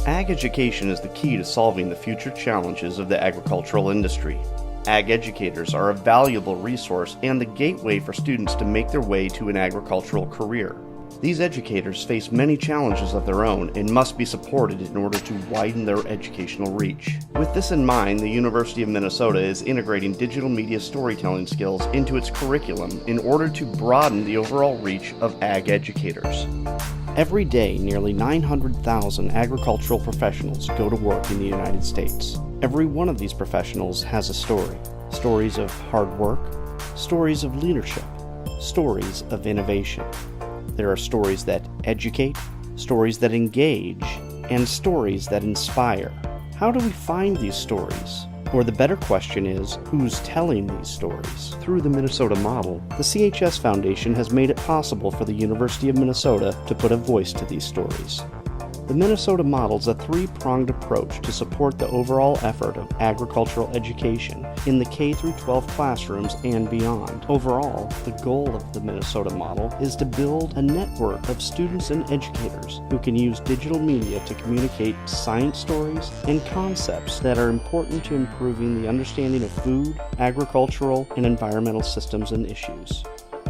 Ag education is the key to solving the future challenges of the agricultural industry. Ag educators are a valuable resource and the gateway for students to make their way to an agricultural career. These educators face many challenges of their own and must be supported in order to widen their educational reach. With this in mind, the University of Minnesota is integrating digital media storytelling skills into its curriculum in order to broaden the overall reach of ag educators. Every day, nearly 900,000 agricultural professionals go to work in the United States. Every one of these professionals has a story. Stories of hard work, stories of leadership, stories of innovation. There are stories that educate, stories that engage, and stories that inspire. How do we find these stories? Or the better question is, who's telling these stories? Through the Minnesota model, the CHS Foundation has made it possible for the University of Minnesota to put a voice to these stories. The Minnesota model is a three-pronged approach to support the overall effort of agricultural education in the K-12 classrooms and beyond. Overall, the goal of the Minnesota model is to build a network of students and educators who can use digital media to communicate science stories and concepts that are important to improving the understanding of food, agricultural, and environmental systems and issues.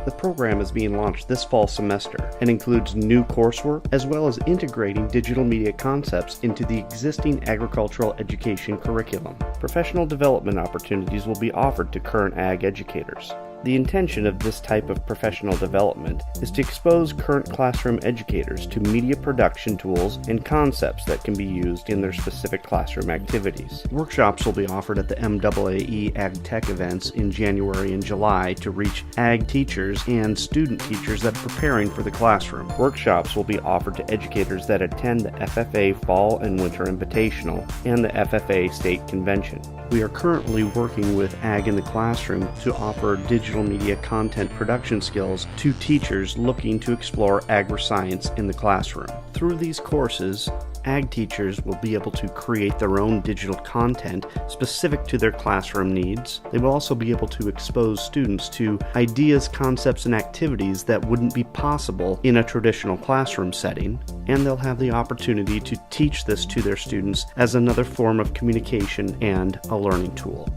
The program is being launched this fall semester and includes new coursework as well as integrating digital media concepts into the existing agricultural education curriculum. Professional development opportunities will be offered to current ag educators. The intention of this type of professional development is to expose current classroom educators to media production tools and concepts that can be used in their specific classroom activities. Workshops will be offered at the MAAE Ag Tech events in January and July to reach ag teachers and student teachers that are preparing for the classroom. Workshops will be offered to educators that attend the FFA Fall and Winter Invitational and the FFA State Convention. We are currently working with Ag in the Classroom to offer digital media content production skills to teachers looking to explore agri-science in the classroom. Through these courses, ag teachers will be able to create their own digital content specific to their classroom needs. They will also be able to expose students to ideas, concepts, and activities that wouldn't be possible in a traditional classroom setting, and they'll have the opportunity to teach this to their students as another form of communication and a learning tool.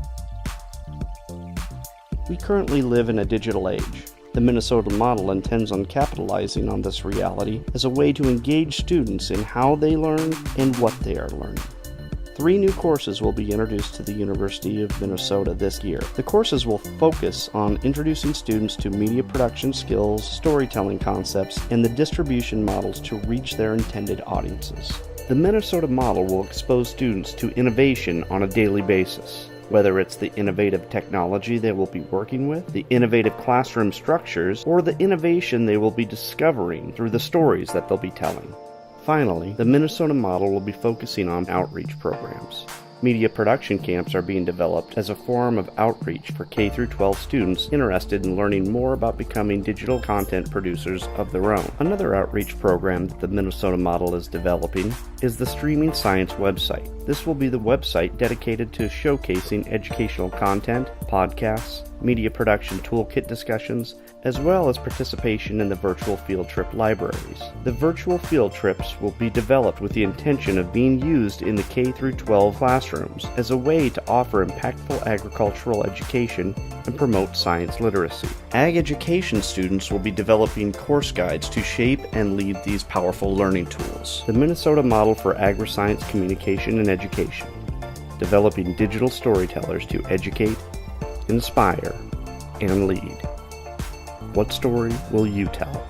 We currently live in a digital age. The Minnesota model intends on capitalizing on this reality as a way to engage students in how they learn and what they are learning. 3 new courses will be introduced to the University of Minnesota this year. The courses will focus on introducing students to media production skills, storytelling concepts, and the distribution models to reach their intended audiences. The Minnesota model will expose students to innovation on a daily basis. Whether it's the innovative technology they will be working with, the innovative classroom structures, or the innovation they will be discovering through the stories that they'll be telling. Finally, the Minnesota model will be focusing on outreach programs. Media production camps are being developed as a form of outreach for K-12 students interested in learning more about becoming digital content producers of their own. Another outreach program that the Minnesota model is developing is the Streaming Science website. This will be the website dedicated to showcasing educational content, podcasts, media production toolkit discussions, as well as participation in the virtual field trip libraries. The virtual field trips will be developed with the intention of being used in the K-12 classrooms as a way to offer impactful agricultural education and promote science literacy. Ag education students will be developing course guides to shape and lead these powerful learning tools. The Minnesota model for agri-science communication and education, developing digital storytellers to educate, inspire, and lead. What story will you tell?